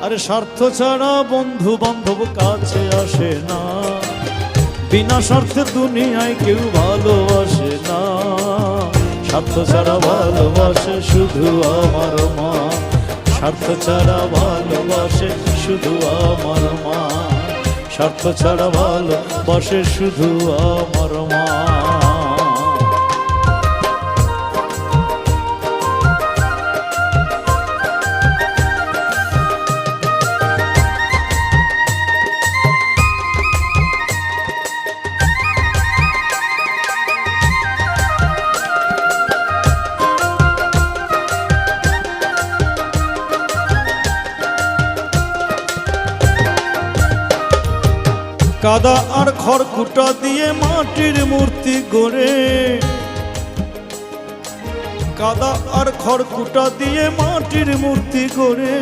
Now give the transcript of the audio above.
আরে স্বার্থ ছাড়া বন্ধু বান্ধব কাছে আসে না, বিনা স্বার্থে দুনিয়ায় কেউ ভালোবাসে না। স্বার্থ ছাড়া ভালোবাসে শুধু আমার মা, স্বার্থ ছাড়া ভালোবাসে শুধু আমার মা, স্বার্থ ছাড়া ভালোবাসে শুধু আমার মা। কাদা আর খড়কুটা দিয়ে মাটির মূর্তি গড়ে, কাদা আর খড়কুটা দিয়ে মাটির মূর্তি গড়ে,